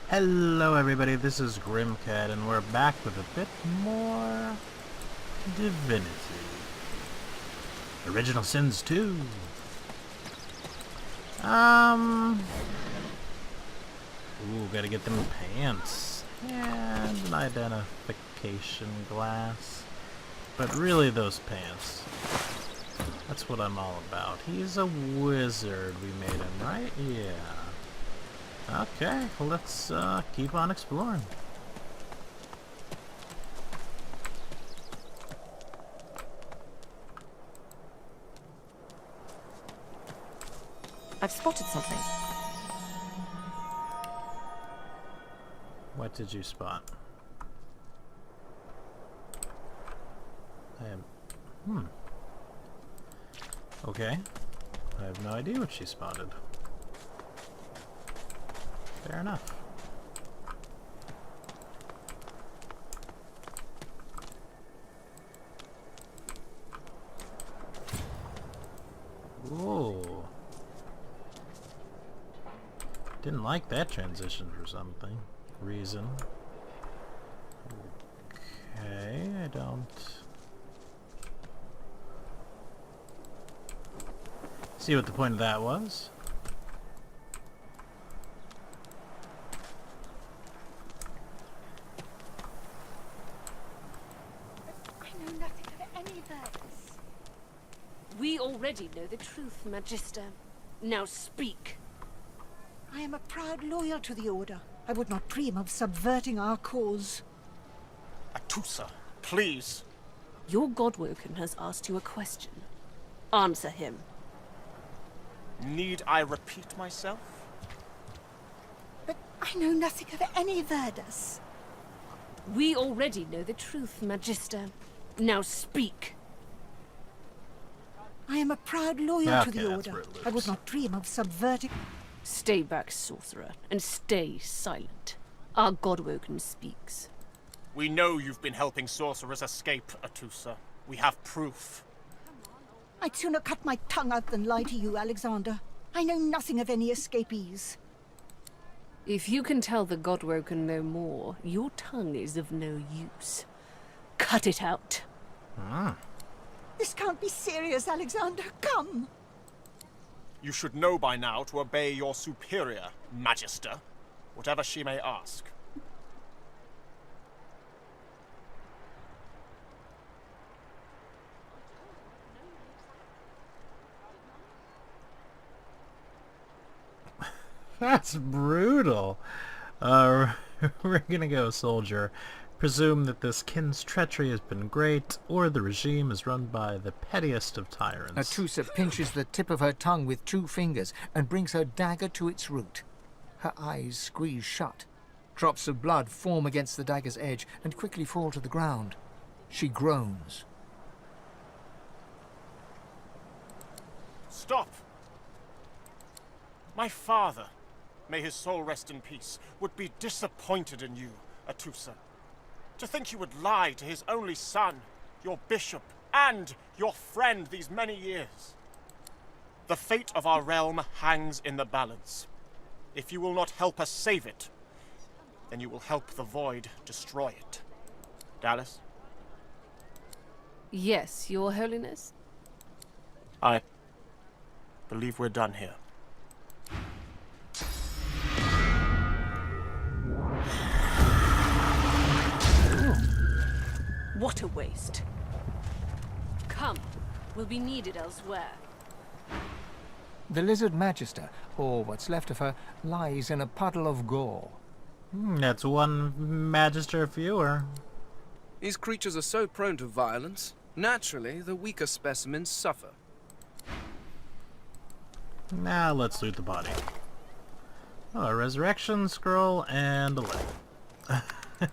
Hello everybody, this is Grimcat and we're back with a bit more Divinity. Original Sins 2. Ooh, gotta get them pants. And an identification glass. But really those pants. That's what I'm all about. He's a wizard, we made him, right? Yeah. Okay, well, let's keep on exploring. I've spotted something. What did you spot? Okay. I have no idea what she spotted. Fair enough. Whoa. Didn't like that transition for something. Reason. Okay, I don't... see what the point of that was. We already know the truth, Magister. Now speak. I am a proud loyal to the Order. I would not dream of subverting our cause. Atusa, please. Your Godwoken has asked you a question. Answer him. Need I repeat myself? But I know nothing of any Verdus. We already know the truth, Magister. Now speak. I am a proud loyal to Okay, the that's Order. where it I would lives. not dream of subverting... Stay back, sorcerer, and stay silent. Our Godwoken speaks. We know you've been helping sorcerers escape, Atusa. We have proof. I'd sooner cut my tongue out than lie to you, Alexander. I know nothing of any escapees. If you can tell the Godwoken no more, your tongue is of no use. Cut it out. This can't be serious, Alexander. Come! You should know by now to obey your superior, Magister, whatever she may ask. That's brutal. We're gonna go soldier. Presume that this kin's treachery has been great, or the regime is run by the pettiest of tyrants. Atusa pinches the tip of her tongue with 2 fingers and brings her dagger to its root. Her eyes squeeze shut. Drops of blood form against the dagger's edge and quickly fall to the ground. She groans. Stop! My father, may his soul rest in peace, would be disappointed in you, Atusa. To think you would lie to his only son, your bishop, and your friend these many years. The fate of our realm hangs in the balance. If you will not help us save it, then you will help the Void destroy it. Dallas? Yes, Your Holiness? I believe we're done here. What a waste. Come, we'll be needed elsewhere. The lizard magister, or what's left of her, lies in a puddle of gore. That's one magister fewer. These creatures are so prone to violence. Naturally, the weaker specimens suffer. Now let's loot the body. Oh, a resurrection scroll and a leg.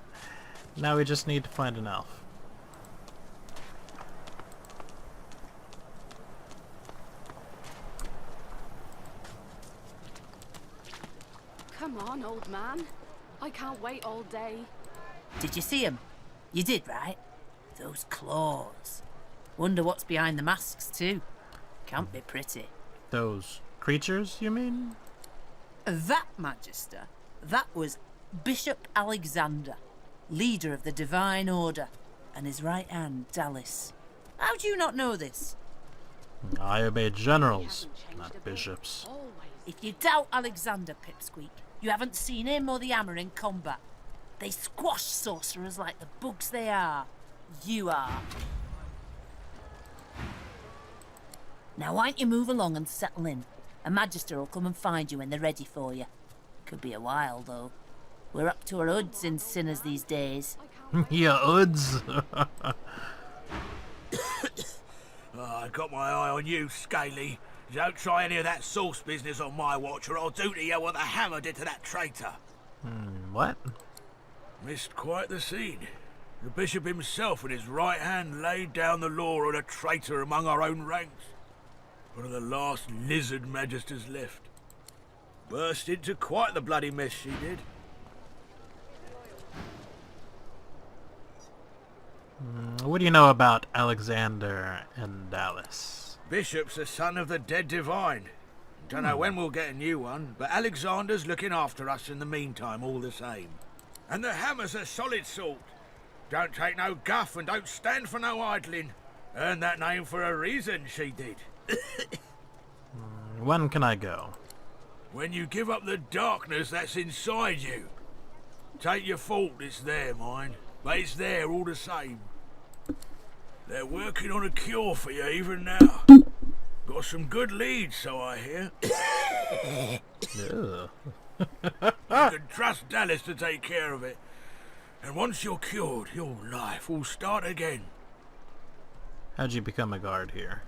Now we just need to find an elf. Come on, old man. I can't wait all day. Did you see him? You did, right? Those claws. Wonder what's behind the masks, too. Can't be pretty. Those creatures, you mean? That, Magister, that was Bishop Alexander, leader of the Divine Order, and his right hand, Dallas. How do you not know this? I obey generals, not bishops. If you doubt Alexander, Pipsqueak, you haven't seen him or the Hammer in combat. They squash sorcerers like the bugs they are. You are. Now why don't you move along and settle in? A magister will come and find you when they're ready for you. Could be a while, though. We're up to our hoods in sinners these days. Yeah, uds. I got my eye on you, Scaly. Don't try any of that sauce business on my watch, or I'll do to you what the Hammer did to that traitor. What? Missed quite the scene. The bishop himself with his right hand laid down the law on a traitor among our own ranks. One of the last lizard magisters left. Burst into quite the bloody mess, she did. What do you know about Alexander and Dallas? Bishop's the son of the dead divine. Don't know when we'll get a new one, but Alexander's looking after us in the meantime all the same. And the Hammer's a solid sort. Don't take no guff and don't stand for no idling. Earned that name for a reason, she did. When can I go? When you give up the darkness that's inside you. Take your fault, it's there, mind. But it's there all the same. They're working on a cure for you even now. Got some good leads, so I hear. Ugh. You can trust Dallas to take care of it. And once you're cured, your life will start again. How'd you become a guard here?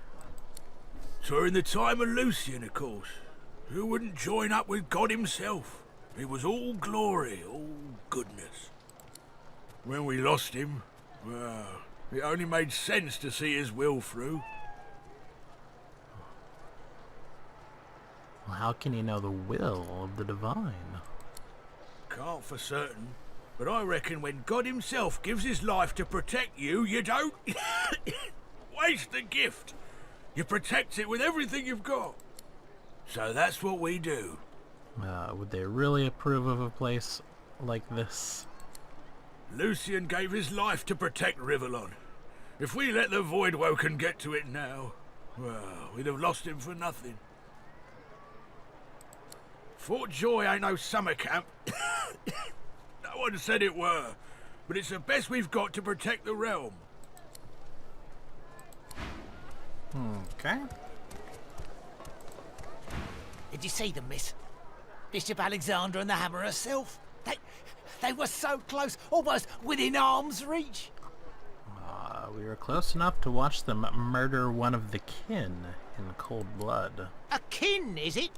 During the time of Lucian, of course. Who wouldn't join up with God himself? It was all glory, all goodness. When we lost him, well, it only made sense to see his will through. Well, how can you know the will of the divine? Can't for certain, but I reckon when God himself gives his life to protect you, you don't waste the gift. You protect it with everything you've got. So that's what we do. Would they really approve of a place like this? Lucian gave his life to protect Rivellon. If we let the Voidwoken get to it now, well, we'd have lost him for nothing. Fort Joy ain't no summer camp. No one said it were, but it's the best we've got to protect the realm. Okay. Did you see them, miss? Bishop Alexander and the Hammer herself? They were so close, almost within arm's reach. We were close enough to watch them murder one of the kin in cold blood. A kin, is it?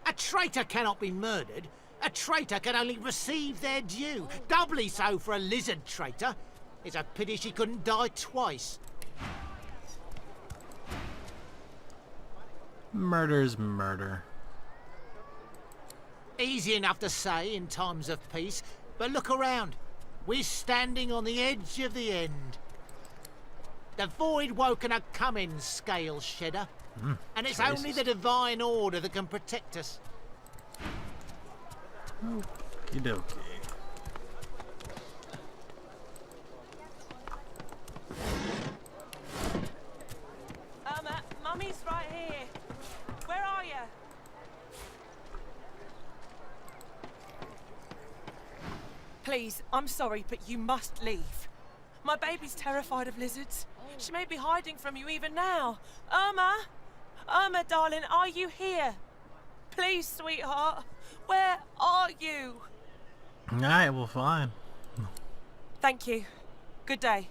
A traitor cannot be murdered. A traitor can only receive their due. Doubly so for a lizard traitor. It's a pity she couldn't die twice. Murder's murder. Easy enough to say in times of peace, but look around. We're standing on the edge of the end. The Voidwoken are coming, Scale Shedder. And it's only the Divine Order that can protect us. Okie dokie. Mummy's right here. Where are you? Please, I'm sorry, but you must leave. My baby's terrified of lizards. She may be hiding from you even now. Irma! Irma, darling, are you here? Please, sweetheart. Where are you? Alright, well, fine. Thank you. Good day.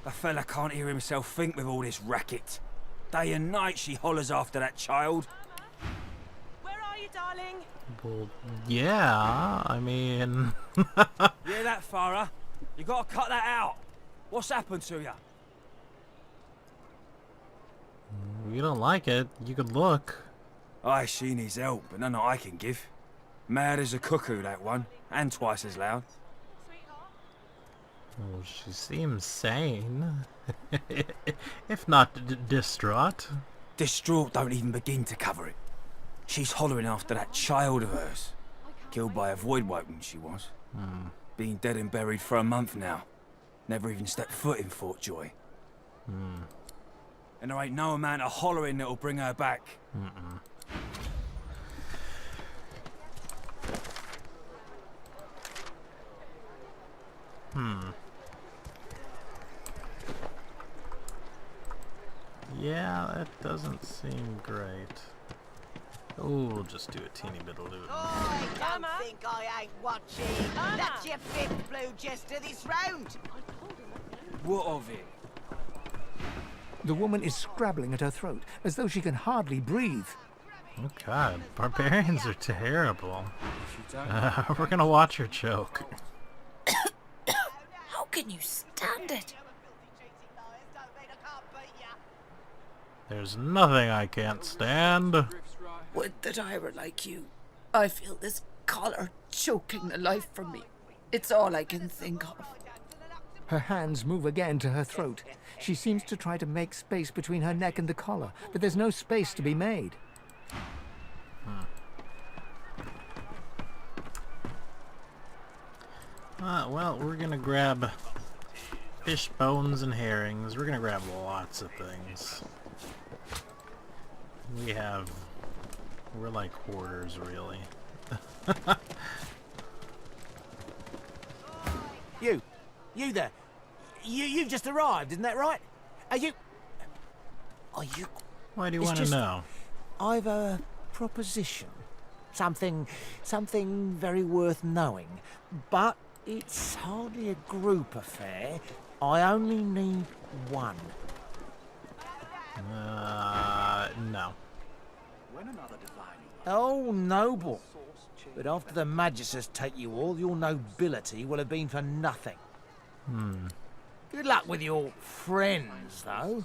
The fella can't hear himself think with all this racket. Day and night she hollers after that child. Where are you, darling? Well, yeah, I mean... Hear that, Farah? You gotta cut that out. What's happened to you? You don't like it, you could look. Aye, she needs help, but none that I can give. Mad as a cuckoo, that one, and twice as loud. Well, she seems sane. If not distraught. Distraught don't even begin to cover it. She's hollering after that child of hers. Killed by a void woken, she was. Been dead and buried for a month now. Never even stepped foot in Fort Joy. And there ain't no amount of hollering that'll bring her back. Yeah, that doesn't seem great. Oh, we'll just do a teeny bit of loot. I don't think I ain't watching. That's your fifth blue jester this round. What of it? The woman is scrabbling at her throat, as though she can hardly breathe. Oh god, barbarians are terrible. We're gonna watch her choke. How can you stand it? There's nothing I can't stand. Would that I were like you. I feel this collar choking the life from me. It's all I can think of. Her hands move again to her throat. She seems to try to make space between her neck and the collar, but there's no space to be made. Well, we're gonna grab fish bones and herrings. We're gonna grab lots of things. We're like hoarders, really. You there. You've just arrived, isn't that right? Are you... Why do you want to know? I've a proposition. Something very worth knowing. But it's hardly a group affair. I only need one. No. Oh, noble. But after the magisters take you all, your nobility will have been for nothing. Good luck with your friends, though.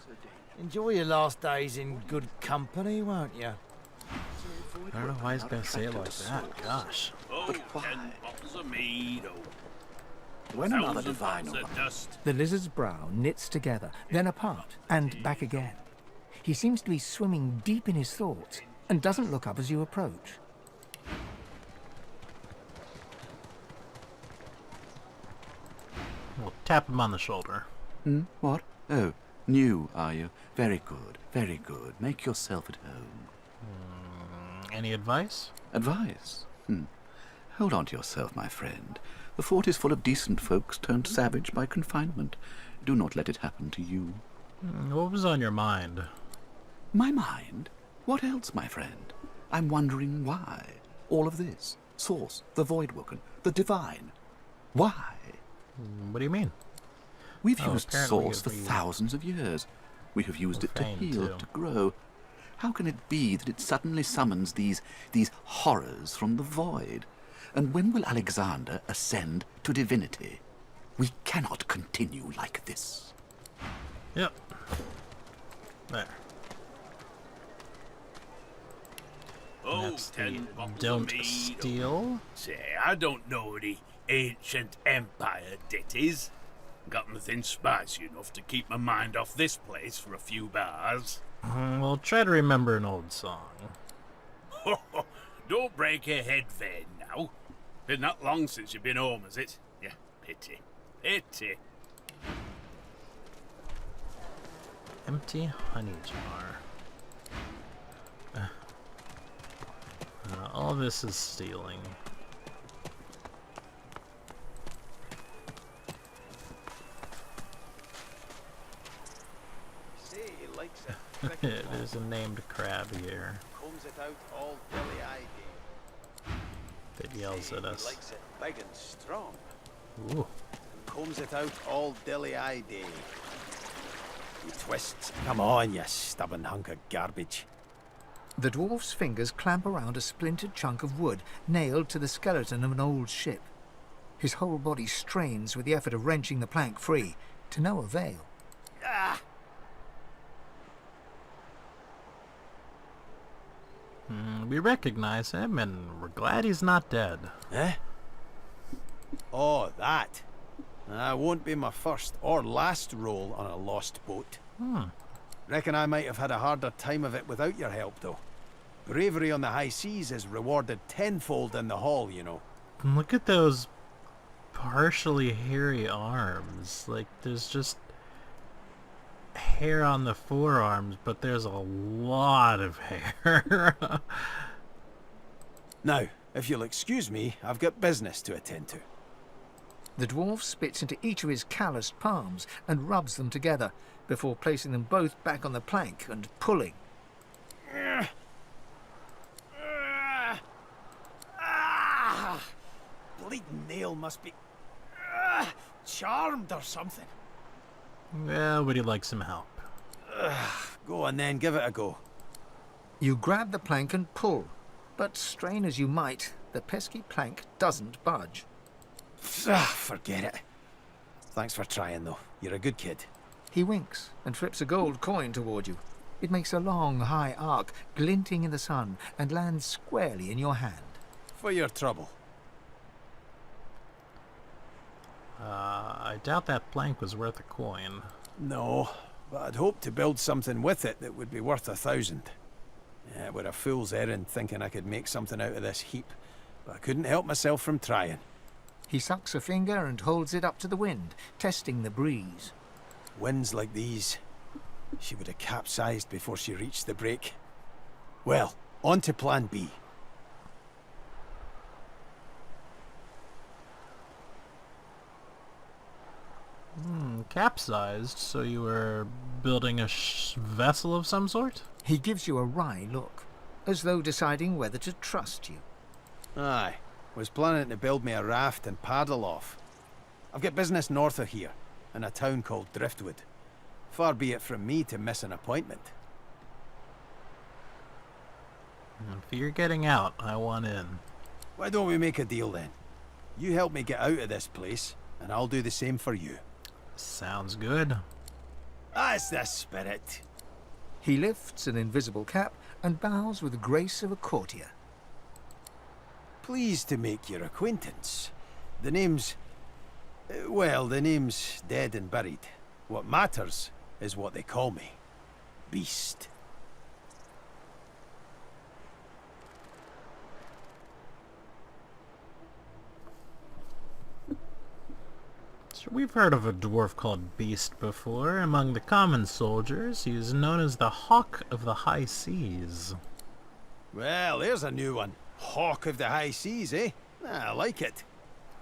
Enjoy your last days in good company, won't you? I don't know why he's gonna say it like that. Gosh. But why? When another divine The lizard's brow knits together, then apart, and back again. He seems to be swimming deep in his thoughts, and doesn't look up as you approach. We'll tap him on the shoulder. What? Oh, new, are you? Very good, very good. Make yourself at home. Any advice? Advice? Hold on to yourself, my friend. The fort is full of decent folks turned savage by confinement. Do not let it happen to you. What was on your mind? My mind? What else, my friend? I'm wondering why. All of this. Source, the Voidwoken, the Divine. Why? What do you mean? We've used Source for thousands of years. We have used it to heal, to grow. How can it be that it suddenly summons these horrors from the void? And when will Alexander ascend to divinity? We cannot continue like this. Yep. There. That's the don't steal. Say, I don't know the ancient empire ditties. Got nothing spicy enough to keep my mind off this place for a few bars. Well, try to remember an old song. Don't break your head vain now. Been that long since you've been home, has it? Yeah, pity. Pity. Empty honey jar. All this is stealing. There's a named crab here that yells at us. Likes it big and strong. Ooh. Combs it out all dilly-eye day. He twists. Come on, you stubborn hunk of garbage. The dwarf's fingers clamp around a splintered chunk of wood nailed to the skeleton of an old ship. His whole body strains with the effort of wrenching the plank free, to no avail. Ah! We recognize him, and we're glad he's not dead. Eh? Oh, that. Won't be my first or last roll on a lost boat. Reckon I might have had a harder time of it without your help, though. Bravery on the high seas is rewarded tenfold in the hall, you know. Look at those partially hairy arms. Like, there's just hair on the forearms, but there's a lot of hair. Now, if you'll excuse me, I've got business to attend to. The dwarf spits into each of his calloused palms and rubs them together before placing them both back on the plank and pulling. Bleeding nail must be charmed or something. Well, would you like some help? Go on then, give it a go. You grab the plank and pull, but strain as you might, the pesky plank doesn't budge. Forget it. Thanks for trying, though. You're a good kid. He winks and flips a gold coin toward you. It makes a long, high arc, glinting in the sun, and lands squarely in your hand. For your trouble. I doubt that plank was worth a coin. No, but I'd hoped to build something with it that would be worth 1,000. Yeah, it were a fool's errand thinking I could make something out of this heap, but I couldn't help myself from trying. He sucks a finger and holds it up to the wind, testing the breeze. Winds like these, she would have capsized before she reached the break. Well, on to plan B. Capsized? So you were building a vessel of some sort? He gives you a wry look, as though deciding whether to trust you. Aye, was planning to build me a raft and paddle off. I've got business north of here, in a town called Driftwood. Far be it from me to miss an appointment. If you're getting out, I want in. Why don't we make a deal then? You help me get out of this place, and I'll do the same for you. Sounds good. That's the spirit. He lifts an invisible cap and bows with the grace of a courtier. Pleased to make your acquaintance. The name's... well, the name's dead and buried. What matters is what they call me. Beast. So we've heard of a dwarf called Beast before. Among the common soldiers, he's known as the Hawk of the High Seas. Well, there's a new one. Hawk of the High Seas, eh? I like it.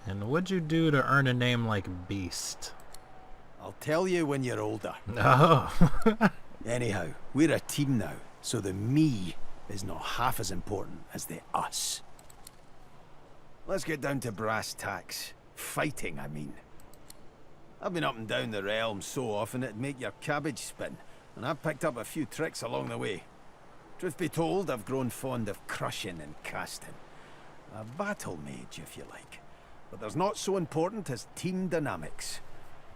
And what'd you do to earn a name like Beast? I'll tell you when you're older. Oh. Anyhow, we're a team now, so the me is not half as important as the us. Let's get down to brass tacks. Fighting, I mean. I've been up and down the realm so often it'd make your cabbage spin, and I've picked up a few tricks along the way. Truth be told, I've grown fond of crushing and casting. A battle mage, if you like. But there's not so important as team dynamics.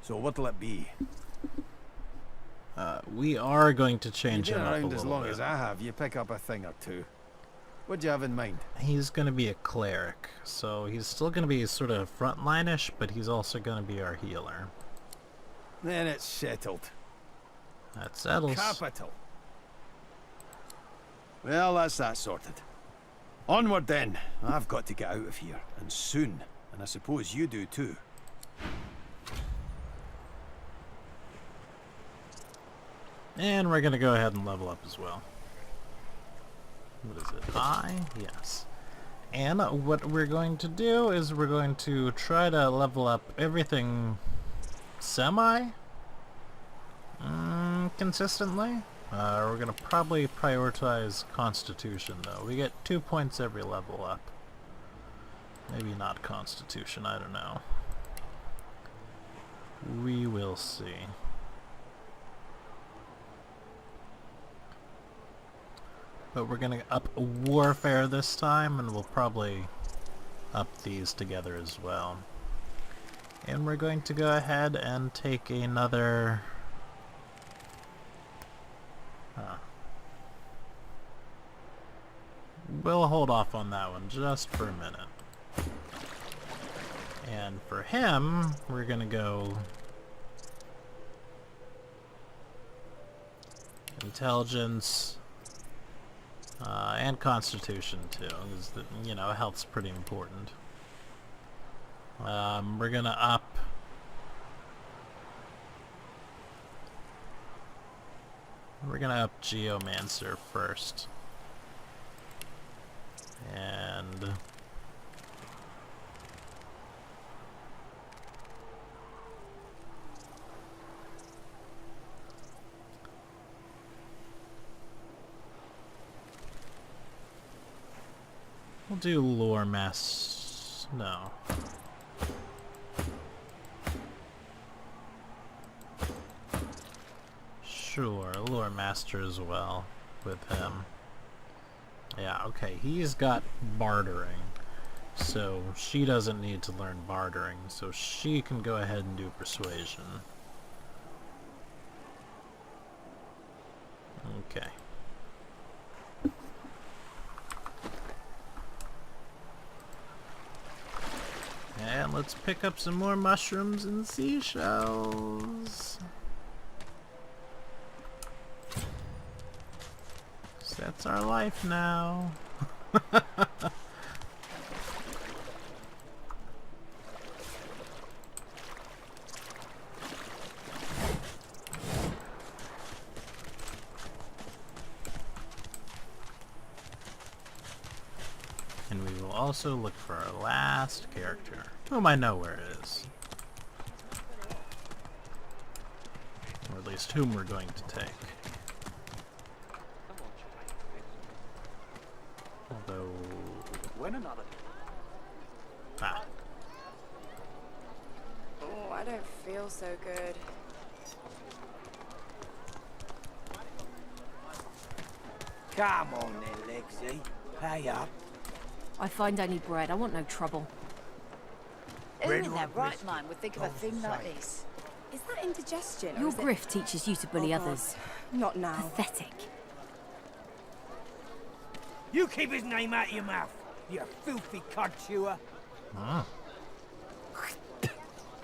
So what'll it be? We are going to change him up a around little as long bit. as I have, you pick up a thing or two. What do you have in mind? He's going to be a cleric, so he's still going to be sort of frontline-ish, but he's also going to be our healer. Then it's settled. That settles. Capital. Well, that's that sorted. Onward then. I've got to get out of here, and soon. And I suppose you do too. And we're going to go ahead and level up as well. What is it? Yes. And what we're going to do is we're going to try to level up everything consistently. We're going to probably prioritize Constitution, though. We get 2 points every level up. Maybe not Constitution, I don't know. We will see. But we're going to up Warfare this time, and we'll probably up these together as well. And we're going to go ahead and take another... We'll hold off on that one just for a minute. And for him, we're gonna go intelligence and constitution too, because you know, health's pretty important. We're gonna up Geomancer first. And we'll do lore mass. No. Sure, lore master as well with him. Yeah, okay, he's got bartering. So she doesn't need to learn bartering, so she can go ahead and do persuasion. Okay. And let's pick up some more mushrooms and seashells. So that's our life now. And we will also look for our last character, whom I know where it is. Or at least whom we're going to take. Although... When another... Ah. Oh, I don't feel so good. Come on then, Lexi. Pay up. I find only bread. I want no trouble. Who in their right mind would think of a thing like this? Is that indigestion? or Your is it- grift teaches you to bully Oh, God. others. Not now. Pathetic. You keep his name out of your mouth, you filthy cud chewer. Ah.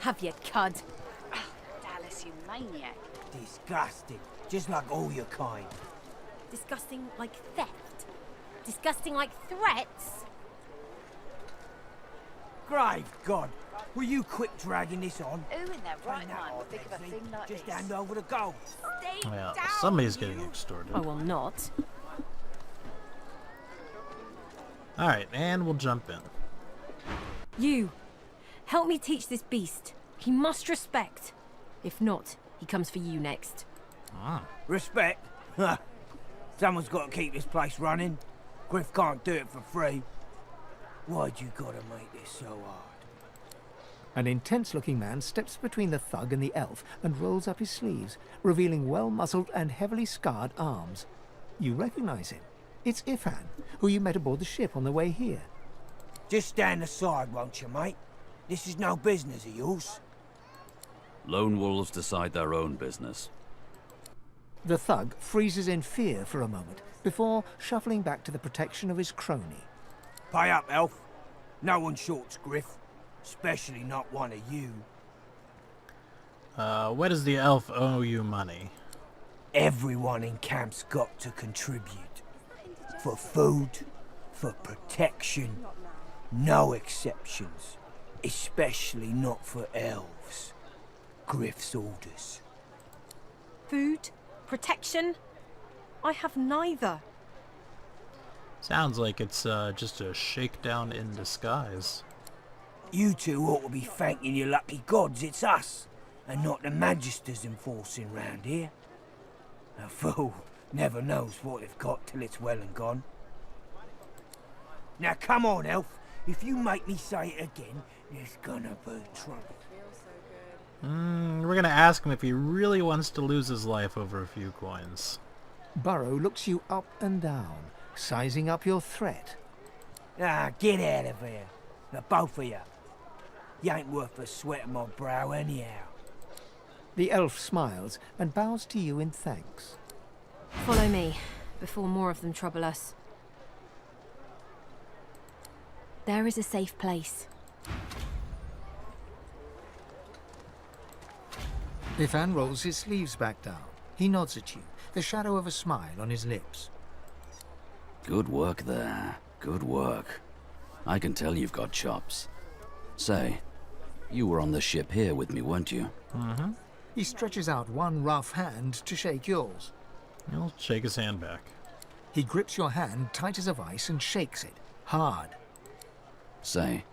Have you, cud? Dallas, you maniac. Disgusting. Just like all your kind. Disgusting like theft? Disgusting like threats? Grave God, will you quit dragging this on? Who in their right Now, mind would think of a Lexi, thing like just this? hand over the gold. Stay Well, down, somebody's you. getting extorted. I will not. Alright, and we'll jump in. You! Help me teach this beast. He must respect. If not, he comes for you next. Ah. Respect? Huh. Someone's got to keep this place running. Griff can't do it for free. Why'd you gotta make this so hard? An intense-looking man steps between the thug and the elf and rolls up his sleeves, revealing well-muscled and heavily scarred arms. You recognize him. It's Ifan, who you met aboard the ship on the way here. Just stand aside, won't you, mate? This is no business of yours. Lone wolves decide their own business. The thug freezes in fear for a moment before shuffling back to the protection of his crony. Pay up, elf. No one shorts Griff. Especially not one of you. What does the elf owe you money? Everyone in camp's got to contribute. For food, for protection, no exceptions. Especially not for elves. Griff's orders. Food? Protection? I have neither. Sounds like it's just a shakedown in disguise. You two ought to be thanking your lucky gods it's us, and not the magisters enforcing round here. A fool never knows what they've got till it's well and gone. Now come on, elf. If you make me say it again, there's gonna be trouble. We're gonna ask him if he really wants to lose his life over a few coins. Burrow looks you up and down, sizing up your threat. Ah, get out of here. The both of you. You ain't worth a sweat on my brow anyhow. The elf smiles and bows to you in thanks. Follow me, before more of them trouble us. There is a safe place. Ifan rolls his sleeves back down. He nods at you, the shadow of a smile on his lips. Good work there. Good work. I can tell you've got chops. Say, you were on the ship here with me, weren't you? Mm-hmm. He stretches out one rough hand to shake yours. He'll shake his hand back. He grips your hand tight as a vice and shakes it, hard. Say,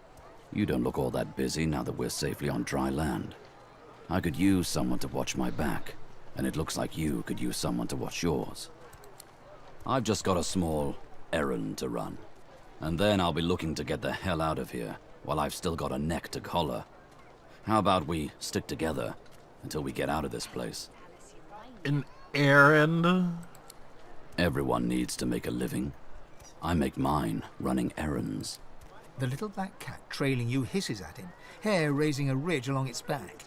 you don't look all that busy now that we're safely on dry land. I could use someone to watch my back, and it looks like you could use someone to watch yours. I've just got a small errand to run, and then I'll be looking to get the hell out of here while I've still got a neck to collar. How about we stick together until we get out of this place? An errand? Everyone needs to make a living. I make mine running errands. The little black cat trailing you hisses at him, hair raising a ridge along its back.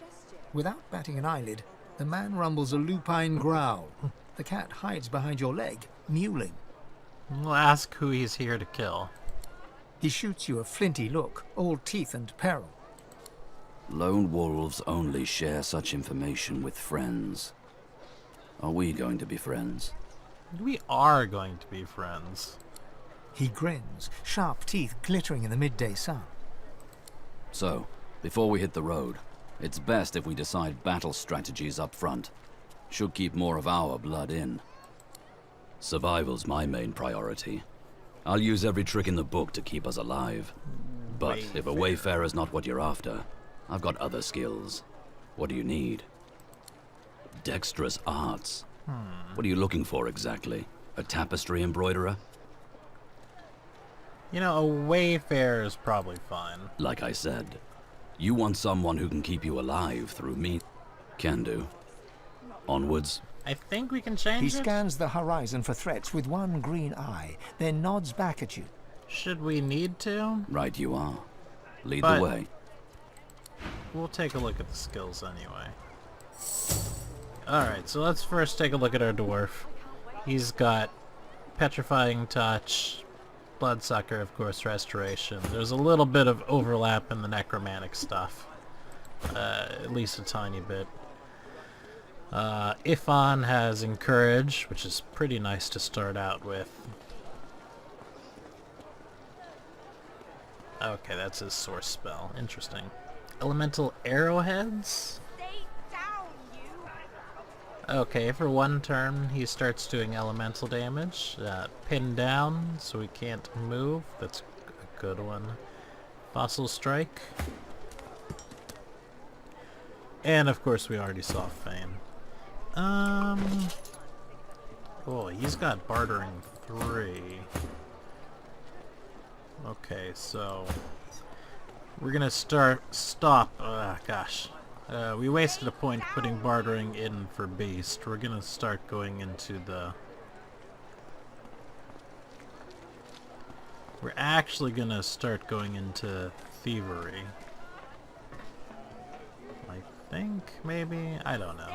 Without batting an eyelid, the man rumbles a lupine growl. The cat hides behind your leg, mewling. We'll ask who he's here to kill. He shoots you a flinty look, all teeth and peril. Lone wolves only share such information with friends. Are we going to be friends? We are going to be friends. He grins, sharp teeth glittering in the midday sun. So, before we hit the road, it's best if we decide battle strategies up front. Should keep more of our blood in. Survival's my main priority. I'll use every trick in the book to keep us alive. But if a wayfarer's not what you're after, I've got other skills. What do you need? Dexterous arts. What are you looking for exactly? A tapestry embroiderer? You know, a wayfarer is probably fine. Like I said, you want someone who can keep you alive through me. Can do. Onwards. I think we can change He it. scans the horizon for threats with one green eye, then nods back at you. Should we need to? Right you are. Lead But the way. We'll take a look at the skills anyway. Alright, so let's first take a look at our dwarf. He's got Petrifying Touch, Bloodsucker, of course, Restoration. There's a little bit of overlap in the necromantic stuff. At least a tiny bit. Ifan has Encourage, which is pretty nice to start out with. Okay, that's his source spell. Interesting. Elemental Arrowheads? Okay, for one turn he starts doing elemental damage. Pinned down, so he can't move. That's a good one. Fossil Strike. And of course we already saw Fane. Oh, he's got Bartering 3. Okay, so we're gonna stop. Gosh. We wasted a point putting bartering in for beast. We're gonna start going into the... We're actually gonna start going into thievery. I think, maybe? I don't know.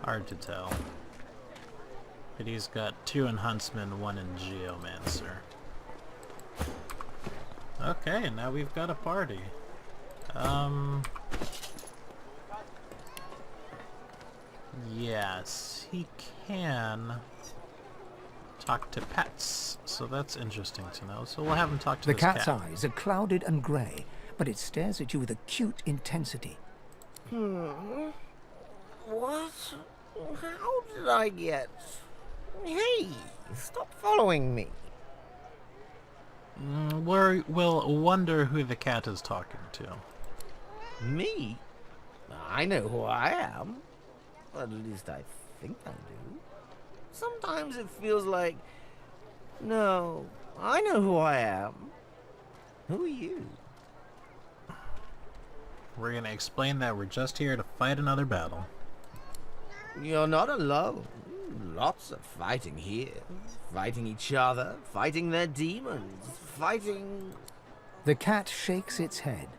Hard to tell. But he's got 2 in Huntsman, 1 in Geomancer. Okay, now we've got a party. Yes, he can talk to pets, so that's interesting to know. So we'll have him talk to The this cat's cat. eyes are clouded and grey, but it stares at you with acute intensity. What? How did I get... Hey, stop following me. We'll wonder who the cat is talking to. Me? I know who I am. At least I think I do. Sometimes it feels like... No, I know who I am. Who are you? We're gonna explain that we're just here to fight another battle. You're not alone. Lots of fighting here. Fighting each other, fighting their demons, fighting... The cat shakes its head,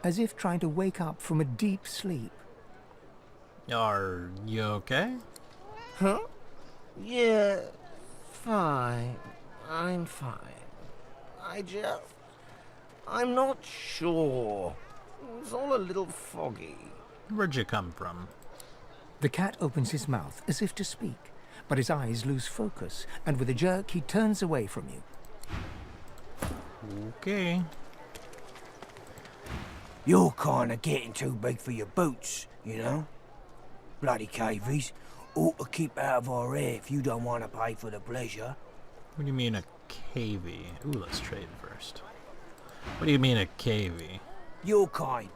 as if trying to wake up from a deep sleep. Are you okay? Huh? Yeah, fine. I'm fine. I'm not sure. It's all a little foggy. Where'd you come from? The cat opens his mouth as if to speak, but his eyes lose focus, and with a jerk he turns away from you. Okay. You're kinda getting too big for your boots, you know? Bloody cavies. Ought to keep out of our hair if you don't want to pay for the pleasure. What do you mean a cavey? Ooh, let's trade first. What do you mean a cavey? Your kind.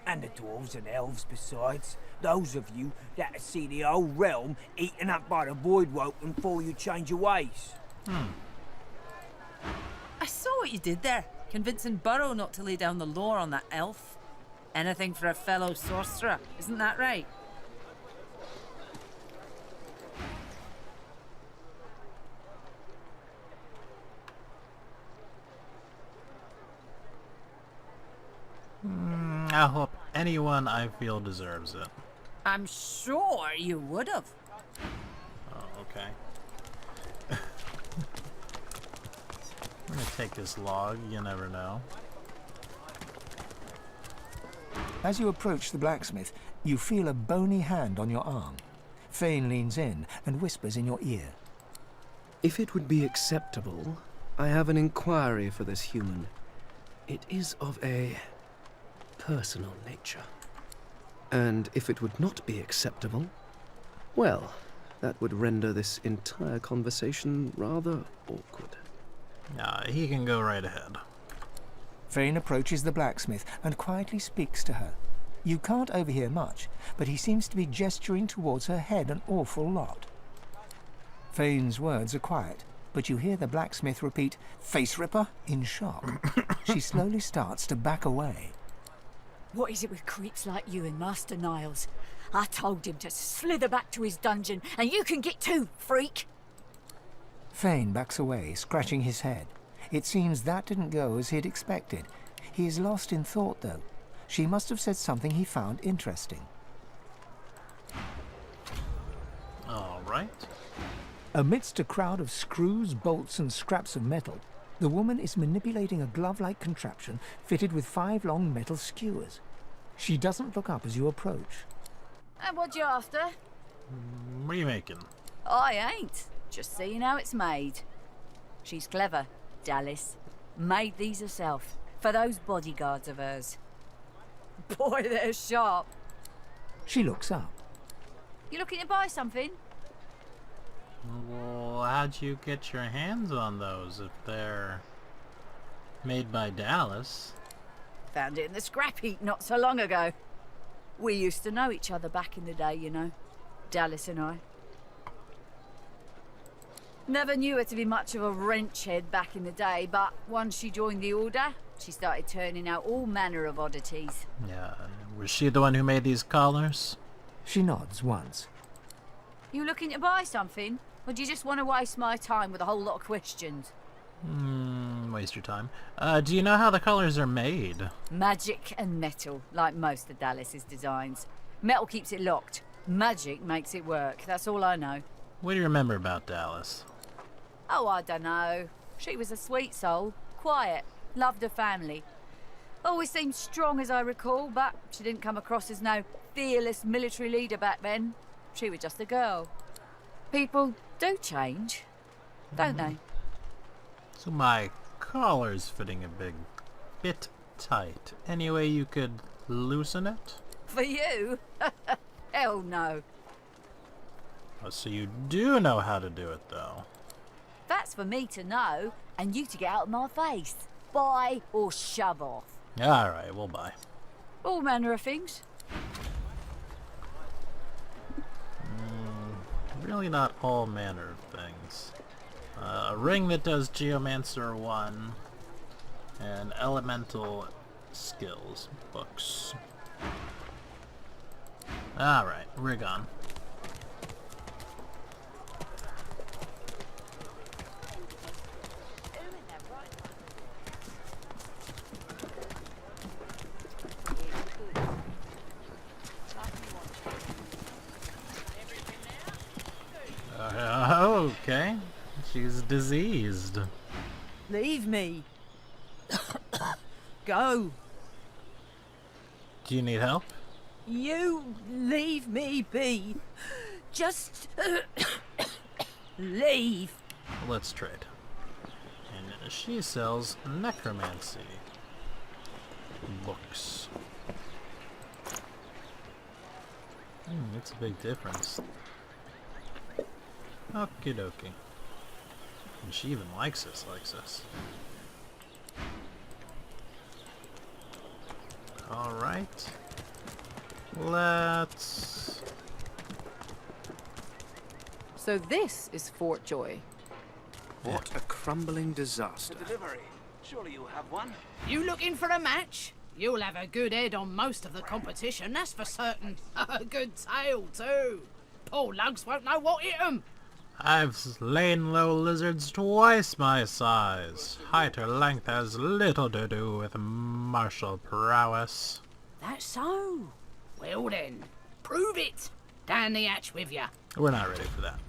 And the dwarves and elves besides. Those of you that have seen the whole realm eaten up by the void woken before you change your ways. I saw what you did there, convincing Burrow not to lay down the law on that elf. Anything for a fellow sorcerer, isn't that right? I hope anyone I feel deserves it. I'm sure you would have. Oh, okay. I'm gonna take this log, you never know. As you approach the blacksmith, you feel a bony hand on your arm. Fane leans in and whispers in your ear. If it would be acceptable, I have an inquiry for this human. It is of a personal nature. And if it would not be acceptable, well, that would render this entire conversation rather awkward. He can go right ahead. Fane approaches the blacksmith and quietly speaks to her. You can't overhear much, but he seems to be gesturing towards her head an awful lot. Fane's words are quiet, but you hear the blacksmith repeat, "Face ripper," in shock. She slowly starts to back away. What is it with creeps like you and Master Niles? I told him to slither back to his dungeon, and you can get too, freak! Fane backs away, scratching his head. It seems that didn't go as he'd expected. He is lost in thought, though. She must have said something he found interesting. All right. Amidst a crowd of screws, bolts, and scraps of metal, the woman is manipulating a glove-like contraption fitted with 5 long metal skewers. She doesn't look up as you approach. And what you after? What are you making? I ain't. Just seeing how it's made. She's clever, Dallas. Made these herself, for those bodyguards of hers. Boy, they're sharp. She looks up. You looking to buy something? Well, how'd you get your hands on those if they're made by Dallas? Found it in the scrap heap not so long ago. We used to know each other back in the day, you know. Dallas and I. Never knew her to be much of a wrench head back in the day, but once she joined the Order, she started turning out all manner of oddities. Yeah, was she the one who made these collars? She nods once. You looking to buy something? Or do you just want to waste my time with a whole lot of questions? Waste your time. Do you know how the collars are made? Magic and metal, like most of Dallas's designs. Metal keeps it locked. Magic makes it work. That's all I know. What do you remember about Dallas? Oh, I don't know. She was a sweet soul. Quiet. Loved her family. Always seemed strong as I recall, but she didn't come across as no fearless military leader back then. She was just a girl. People do change, don't they? So my collar's fitting a bit tight. Any way you could loosen it? For you? Hell no. Oh, so you do know how to do it, though. That's for me to know, and you to get out of my face. Buy or shove off. All right, we'll buy. All manner of things. Really not all manner of things. A ring that does Geomancer 1 and Elemental Skills books. Alright, rig on. Okay, she's diseased. Leave me. go. Do you need help? You leave me be. Just leave. Let's trade. And she sells necromancy books. That's a big difference. Okie dokie. And she even likes us. Alright. Let's... So this is Fort Joy. What a crumbling disaster. Delivery. Surely you'll have one. You looking for a match? You'll have a good head on most of the competition, that's for certain. A good tail, too. Poor lugs won't know what hit 'em. I've slain low lizards twice my size. Height or length has little to do with martial prowess. That's so. Well then, prove it. Down the hatch with ya. We're not ready for that.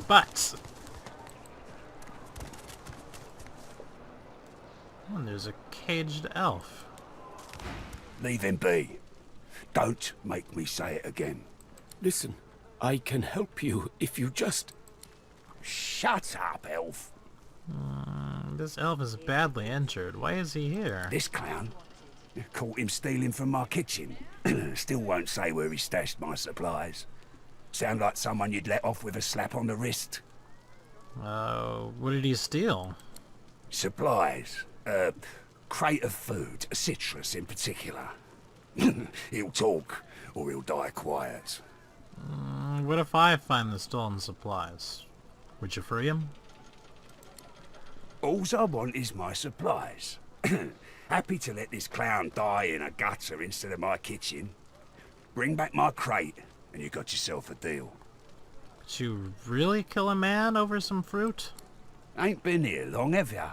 But... oh, and there's a caged elf. Leave him be. Don't make me say it again. Listen, I can help you if you just... Shut up, elf. This elf is badly injured. Why is he here? This clown? Caught him stealing from my kitchen. Still won't say where he stashed my supplies. Sound like someone you'd let off with a slap on the wrist. What did he steal? Supplies. Crate of food, citrus in particular. He'll talk, or he'll die quiet. What if I find the stolen supplies? Would you free him? Alls I want is my supplies. Happy to let this clown die in a gutter instead of my kitchen. Bring back my crate, and you got yourself a deal. Did you really kill a man over some fruit? Ain't been here long, have ya?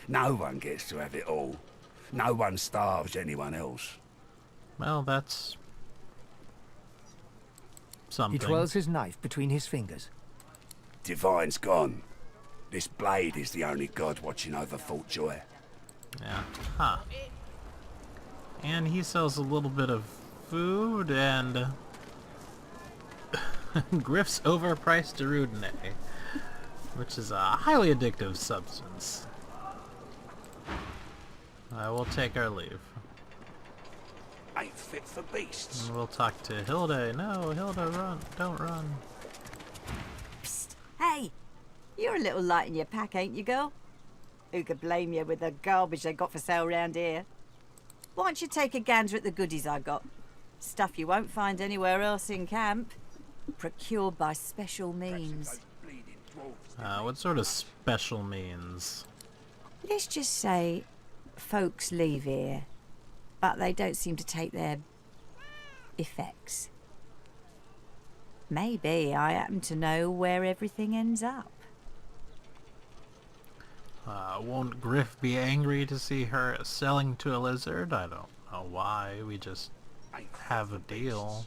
No one gets to have it all. No one starves anyone else. Well, that's... something. He twirls his knife between his fingers. Divine's gone. This blade is the only god watching over Fort Joy. Yeah. Huh. And he sells a little bit of food and... Griff's overpriced Derudene, which is a highly addictive substance. I will take our leave. Ain't fit for beasts. And we'll talk to Hilda. No, Hilda, run. Don't run. Psst. Hey, you're a little light in your pack, ain't you, girl? Who could blame you with the garbage they got for sale round here? Why don't you take a gander at the goodies I got? Stuff you won't find anywhere else in camp. Procured by special means. What sort of special means? Let's just say folks leave here, but they don't seem to take their effects. Maybe I happen to know where everything ends up. Won't Griff be angry to see her selling to a lizard? I don't know why. We just have a deal.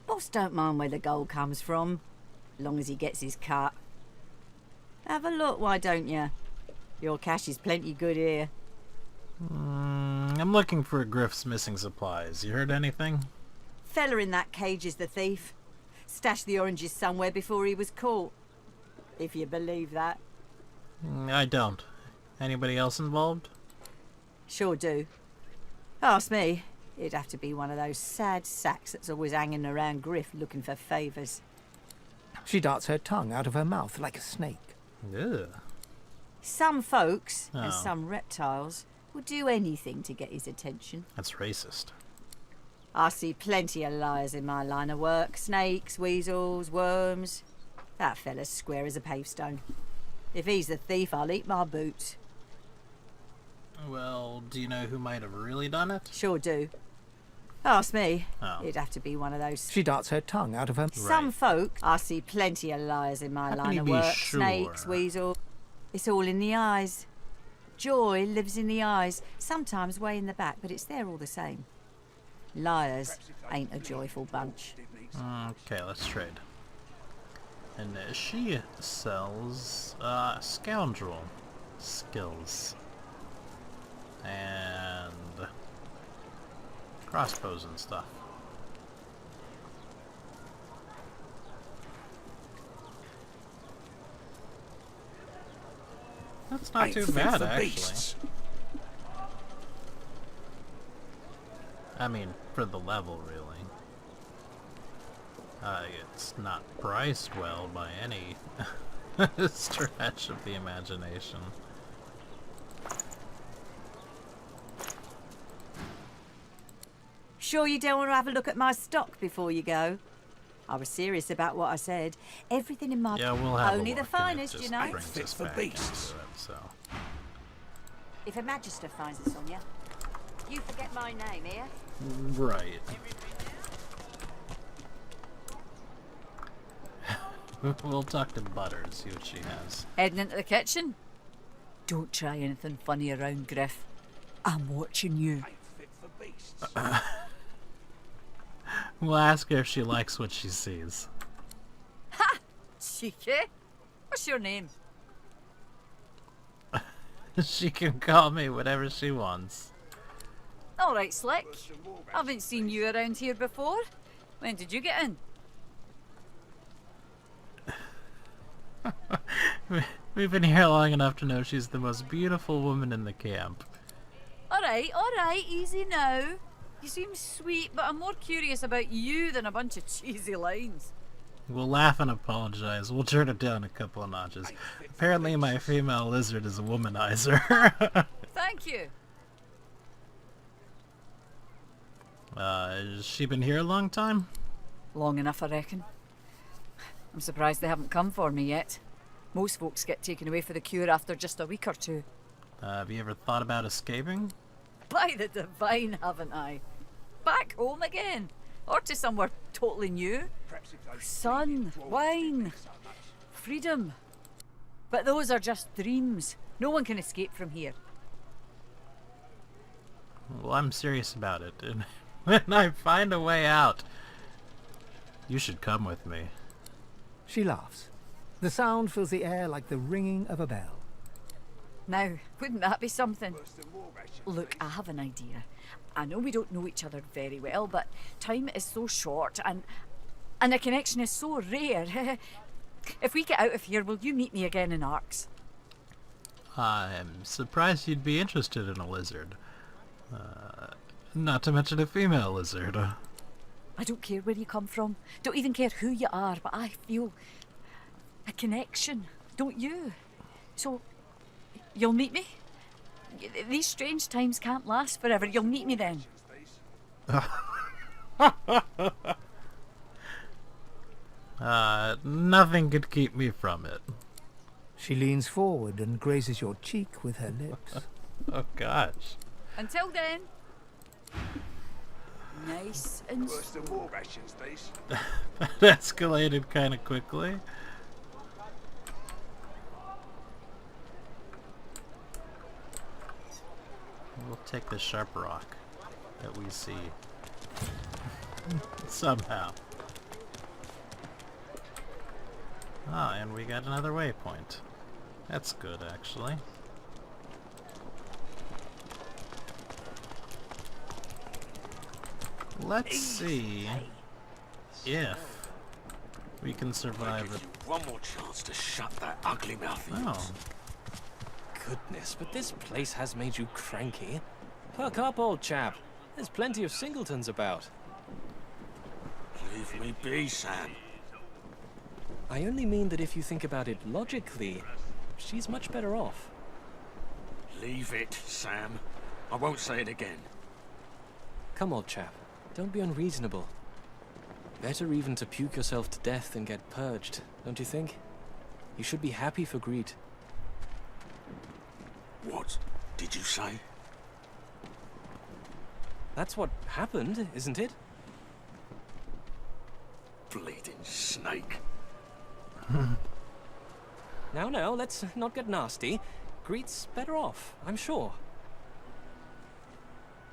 Boss don't mind where the gold comes from, long as he gets his cut. Have a look, why don't you? Your cash is plenty good here. I'm looking for Griff's missing supplies. You heard anything? Fella in that cage is the thief. Stashed the oranges somewhere before he was caught. If you believe that. I don't. Anybody else involved? Sure do. Ask me. It'd have to be one of those sad sacks that's always hanging around Griff looking for favours. She darts her tongue out of her mouth like a snake. Ugh. Some folks, and Oh. some reptiles, will do anything to get his attention. That's racist. I see plenty of liars in my line of work. Snakes, weasels, worms. That fella's square as a pavestone. If he's the thief, I'll eat my boots. Well, do you know who might have really done it? Sure do. Ask me. Oh. It'd have to be one of those. She darts her tongue out of her... Some folk, I see plenty of liars in my How can line you of be work. sure? Snakes, weasels. It's all in the eyes. Joy lives in the eyes, sometimes way in the back, but it's there all the same. Liars ain't a joyful bunch. Okay, let's trade. And she sells scoundrel skills. And crossbows and stuff. That's not too bad, actually. I mean, for the level, really. It's not priced well by any stretch of the imagination. Sure you don't want to have a look at my stock before you go? I was serious about what I said. Everything in my... Yeah, we'll have only a the look, and finest, it you just know. brings us back into it, so. If a magister finds this on you, you forget my name, here. Right. We'll talk to Butter and see what she has. Heading into the kitchen? Don't try anything funny around, Griff. I'm watching you. We'll ask her if she likes what she sees. Ha! Cheeky. What's your name? She can call me whatever she wants. All right, Slick. Haven't seen you around here before. When did you get in? We've been here long enough to know she's the most beautiful woman in the camp. All right, easy now. You seem sweet, but I'm more curious about you than a bunch of cheesy lines. We'll laugh and apologize. We'll turn it down a couple of notches. Apparently my female lizard is a womanizer. Thank you. Has she been here a long time? Long enough, I reckon. I'm surprised they haven't come for me yet. Most folks get taken away for the cure after just a week or two. Have you ever thought about escaping? By the divine, haven't I? Back home again. Or to somewhere totally new. Sun, wine, freedom. But those are just dreams. No one can escape from here. Well, I'm serious about it, and when I find a way out, you should come with me. She laughs. The sound fills the air like the ringing of a bell. Now, wouldn't that be something? Look, I have an idea. I know we don't know each other very well, but time is so short and a connection is so rare. If we get out of here, will you meet me again in Arks? I'm surprised you'd be interested in a lizard. Not to mention a female lizard. I don't care where you come from. Don't even care who you are, but I feel a connection, don't you? So, you'll meet me? These strange times can't last forever. You'll meet me then. Nothing could keep me from it. She leans forward and grazes your cheek with her lips. Oh gosh. Until then. Nice and Worse than war rations, these. That escalated kind of quickly. We'll take the sharp rock that we see. Somehow. Ah, and we got another waypoint. That's good, actually. Let's see if we can survive it. One more chance to shut that ugly mouth of yours. Goodness, but this place has made you cranky. Perk up, old chap. There's plenty of singletons about. Leave me be, Sam. I only mean that if you think about it logically, she's much better off. Leave it, Sam. I won't say it again. Come, old chap. Don't be unreasonable. Better even to puke yourself to death than get purged, don't you think? You should be happy for greed. What did you say? That's what happened, isn't it? Bleeding snake. Now, let's not get nasty. Greed's better off, I'm sure.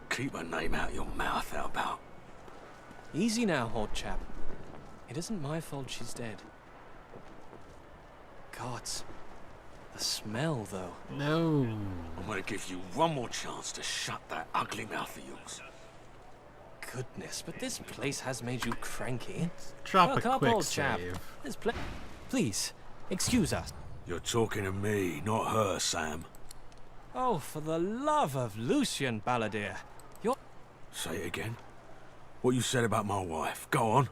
Keep her name out your mouth, how about? Easy now, old chap. It isn't my fault she's dead. Gods. The smell, though. No. I'm gonna give you one more chance to shut that ugly mouth of yours. Goodness, but this place has made you cranky. Drop Look a up, quick old chap. save. This Please, excuse us. You're talking to me, not her, Sam. Oh, for the love of Lucian, Balladeer. You're... Say it again. What you said about my wife. Go on.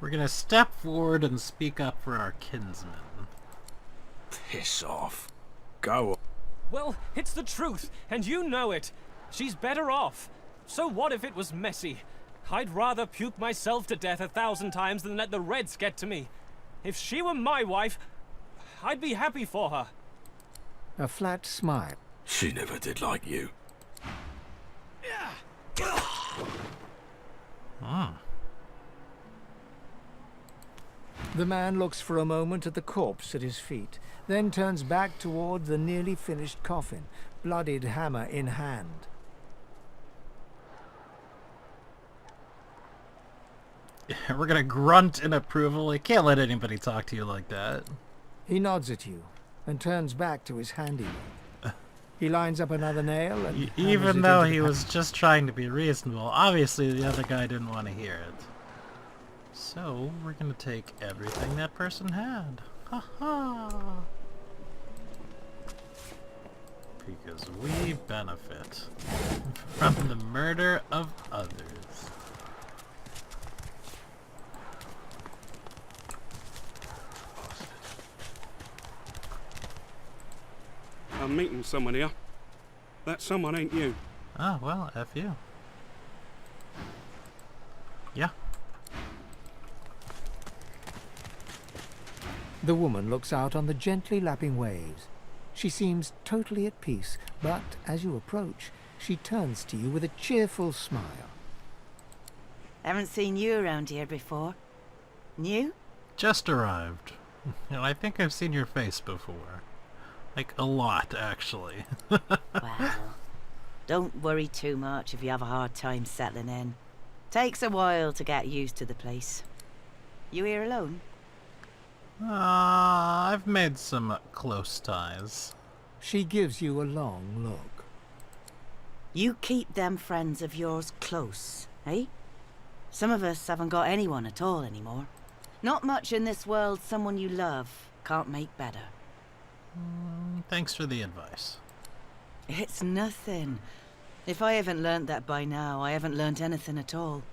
We're gonna step forward and speak up for our kinsman. Piss off. Go on. Well, it's the truth, and you know it. She's better off. So what if it was messy? I'd rather puke myself to death 1,000 times than let the Reds get to me. If she were my wife, I'd be happy for her. A flat smile. She never did like you. The man looks for a moment at the corpse at his feet, then turns back toward the nearly finished coffin, bloodied hammer in hand. We're gonna grunt in approval. You can't let anybody talk to you like that. He nods at you and turns back to his handiwork. He lines up another nail and even though he was just trying to be reasonable, obviously the other guy didn't want to hear it. So we're gonna take everything that person had. Ha ha! Because we benefit from the murder of others. I'm meeting someone here. That someone ain't you. Oh, well, F you. Yeah. The woman looks out on the gently lapping waves. She seems totally at peace, but as you approach, she turns to you with a cheerful smile. Haven't seen you around here before. New? Just arrived. You know, I think I've seen your face before. Like, a lot, actually. Well, don't worry too much if you have a hard time settling in. Takes a while to get used to the place. You here alone? I've made some close ties. She gives you a long look. You keep them friends of yours close, eh? Some of us haven't got anyone at all anymore. Not much in this world someone you love can't make better. Thanks for the advice. It's nothing. If I haven't learnt that by now, I haven't learnt anything at all.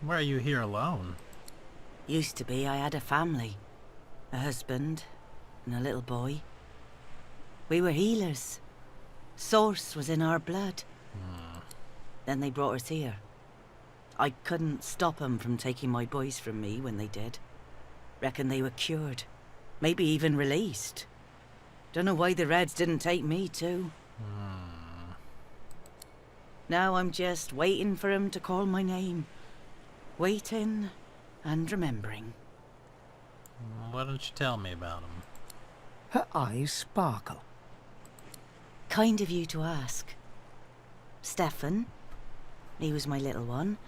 Why are you here alone? Used to be I had a family. A husband and a little boy. We were healers. Source was in our blood. Then they brought us here. I couldn't stop them from taking my boys from me when they did. Reckon they were cured. Maybe even released. Don't know why the Reds didn't take me too. Now I'm just waiting for him to call my name. Waiting and remembering. Why don't you tell me about him? Her eyes sparkle. Kind of you to ask. Stefan. He was my little one.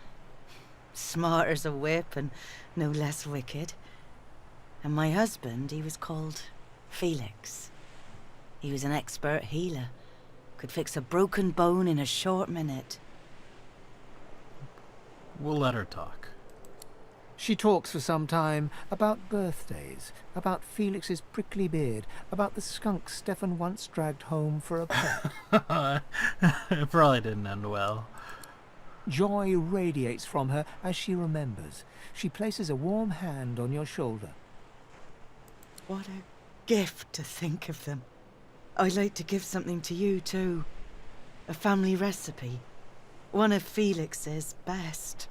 Smart as a whip and no less wicked. And my husband, he was called Felix. He was an expert healer. Could fix a broken bone in a short minute. We'll let her talk. She talks for some time about birthdays, about Felix's prickly beard, about the skunk Stefan once dragged home for a pet. It probably didn't end well. Joy radiates from her as she remembers. She places a warm hand on your shoulder. What a gift to think of them. I'd like to give something to you too. A family recipe. One of Felix's best.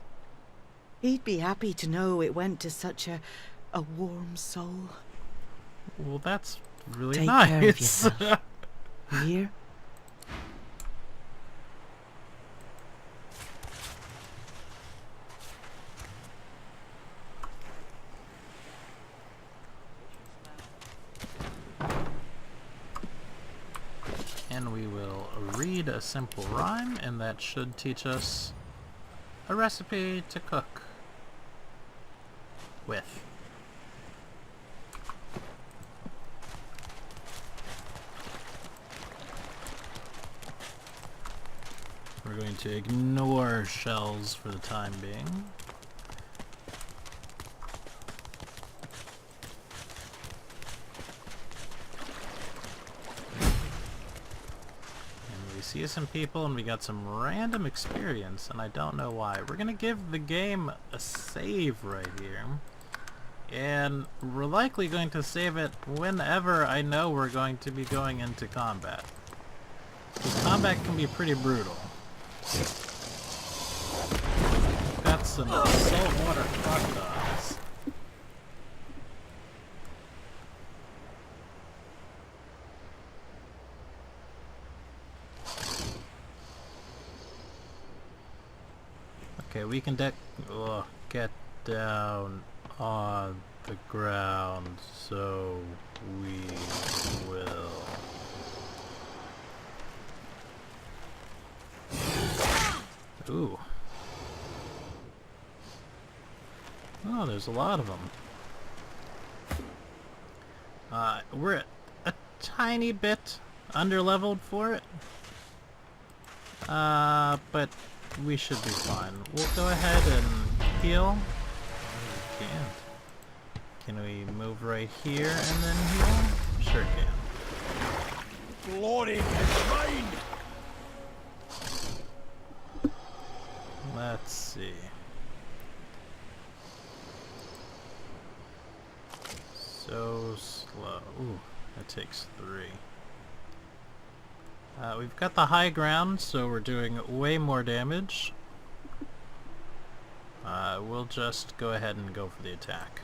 He'd be happy to know it went to such a warm soul. Well, that's really Take nice. care of yourself. You hear? And we will read a simple rhyme, and that should teach us a recipe to cook. with. We're going to ignore shells for the time being. And we see some people and we got some random experience, and I don't know why. We're gonna give the game a save right here. And we're likely going to save it whenever I know we're going to be going into combat. Because combat can be pretty brutal. We've got some saltwater crocodiles. Okay, we can get down on the ground, so we will. Ooh. Oh, there's a lot of them. We're a tiny bit underleveled for it. But we should be fine. We'll go ahead and heal. Oh, we can. Can we move right here and then heal? Sure can. Glory is mine! Let's see. So slow. Ooh, that takes 3. We've got the high ground, so we're doing way more damage. We'll just go ahead and go for the attack.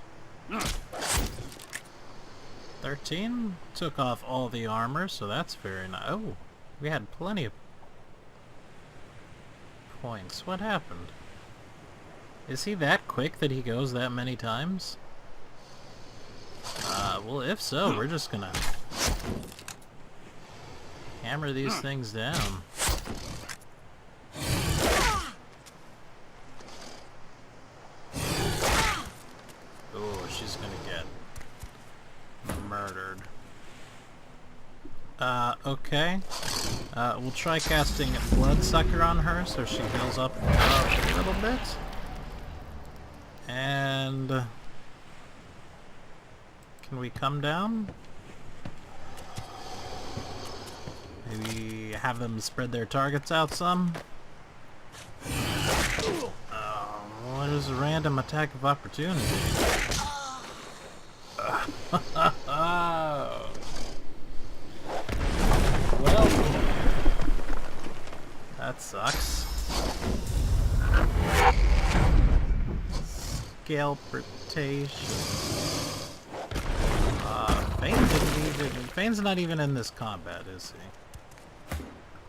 13? Took off all the armor, so that's very nice. Oh, we had plenty of points. What happened? Is he that quick that he goes that many times? Well, if so, we're just gonna hammer these things down. Oh, she's gonna get murdered. Okay. We'll try casting Bloodsucker on her so she heals up a little bit. And can we come down? Maybe have them spread their targets out some? What is a random attack of opportunity? Well, that sucks. Scalportation. Fane's not even in this combat, is he?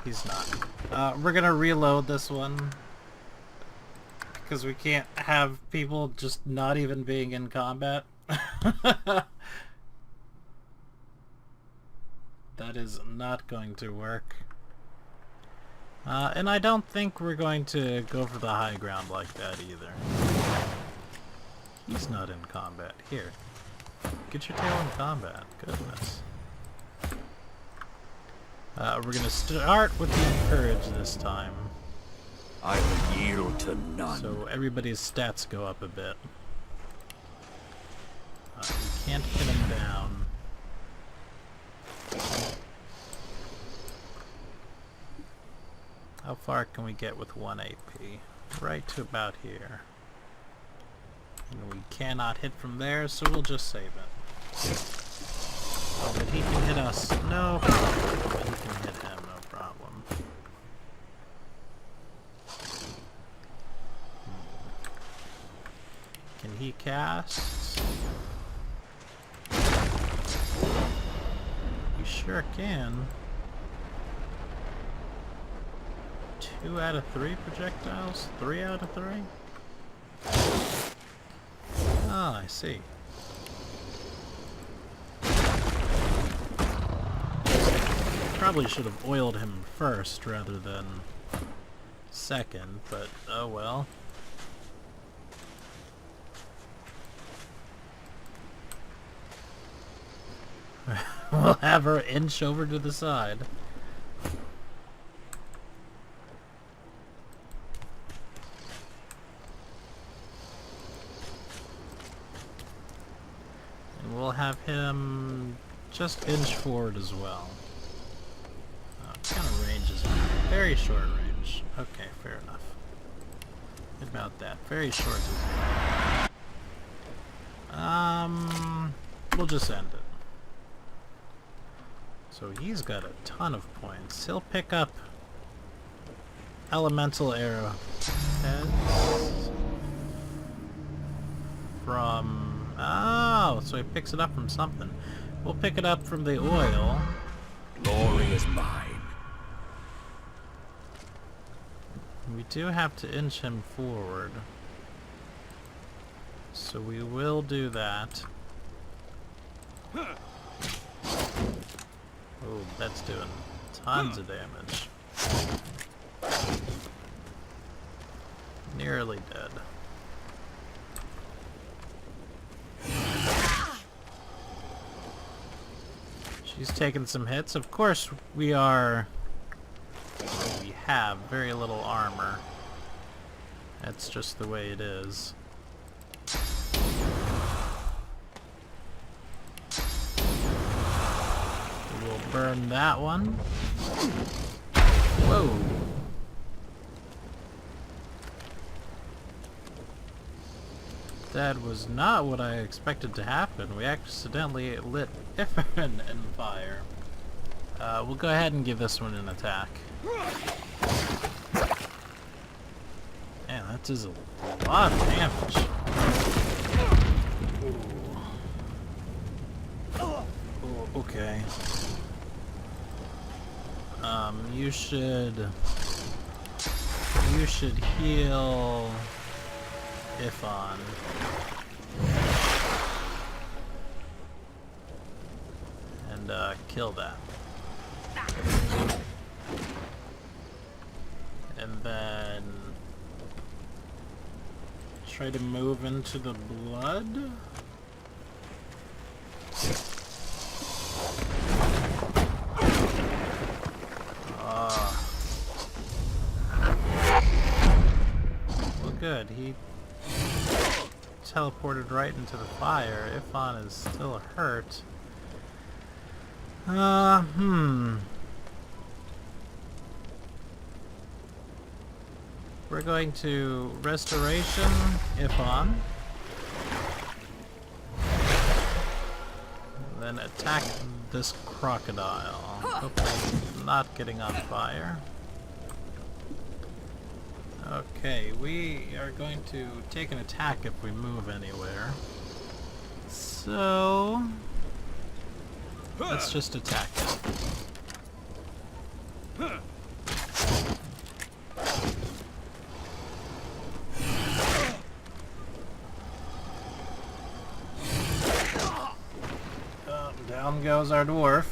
He's not. We're gonna reload this one. Because we can't have people just not even being in combat. That is not going to work. And I don't think we're going to go for the high ground like that either. He's not in combat. Here. Get your tail in combat. Goodness. We're gonna start with the encourage this time. I will yield to none. So everybody's stats go up a bit. We can't pin him down. How far can we get with 1 AP? Right to about here. And we cannot hit from there, so we'll just save it. Oh, but he can hit us. No problem. But he can hit him, no problem. Can he cast? He sure can. 2 out of 3 projectiles? 3 out of 3? Ah, I see. Probably should have oiled him first rather than second, but oh well. We'll have her inch over to the side. And we'll have him just inch forward as well. What kind of range is it? Very short range. Okay, fair enough. What about that? Very short as well. We'll just end it. So he's got a ton of points. He'll pick up elemental arrow heads from... Oh, so he picks it up from something. We'll pick it up from the oil. Glory is mine. We do have to inch him forward. So we will do that. Oh, that's doing tons of damage. Nearly dead. She's taking some hits. Of course, we have very little armor. That's just the way it is. We'll burn that one. Whoa. That was not what I expected to happen. We accidentally lit Ifrin in fire. We'll go ahead and give this one an attack. Man, that does a lot of damage. Ooh, okay. You should heal Ifon. And kill that. And then try to move into the blood. Well, good. He teleported right into the fire. Ifon is still hurt. We're going to restoration Ifon. Then attack this crocodile. Hopefully not getting on fire. Okay, we are going to take an attack if we move anywhere. So let's just attack it. Down goes our dwarf.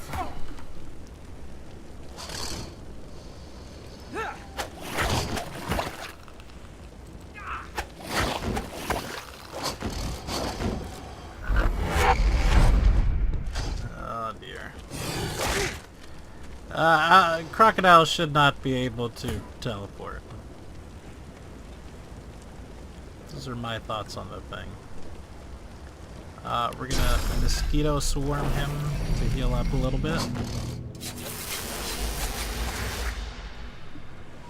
Oh dear. Crocodiles should not be able to teleport. Those are my thoughts on the thing. We're gonna mosquito swarm him to heal up a little bit.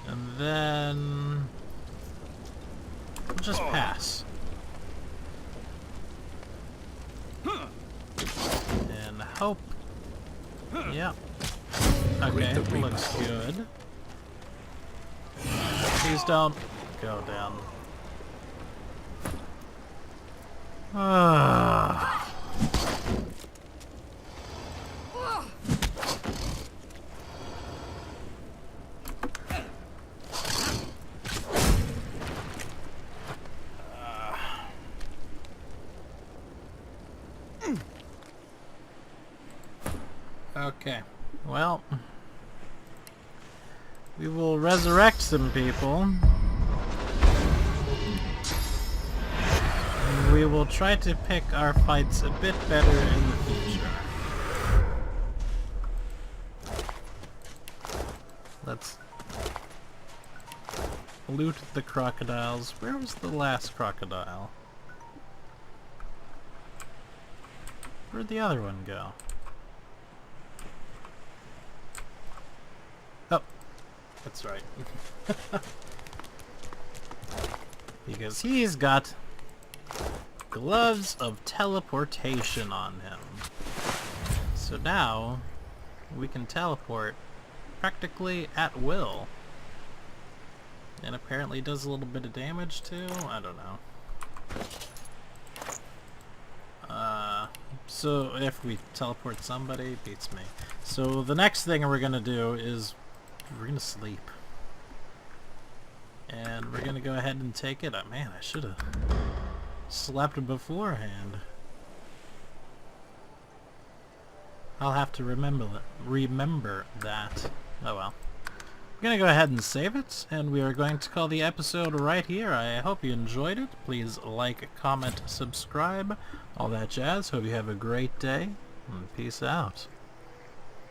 And then we'll just pass. And hope. Yeah. Okay, looks good. Please don't go down. Okay, well, we will resurrect some people. We will try to pick our fights a bit better in the future. Let's loot the crocodiles. Where was the last crocodile? Where'd the other one go? Oh, that's right. Because he's got gloves of teleportation on him. So now we can teleport practically at will. And apparently does a little bit of damage too? I don't know. So if we teleport somebody, it beats me. So the next thing we're gonna do is we're gonna sleep. And we're gonna go ahead and take it. Oh, man, I should have slept beforehand. I'll have to remember that. Oh well. We're gonna go ahead and save it, and we are going to call the episode right here. I hope you enjoyed it. Please like, comment, subscribe, all that jazz. Hope you have a great day, and peace out.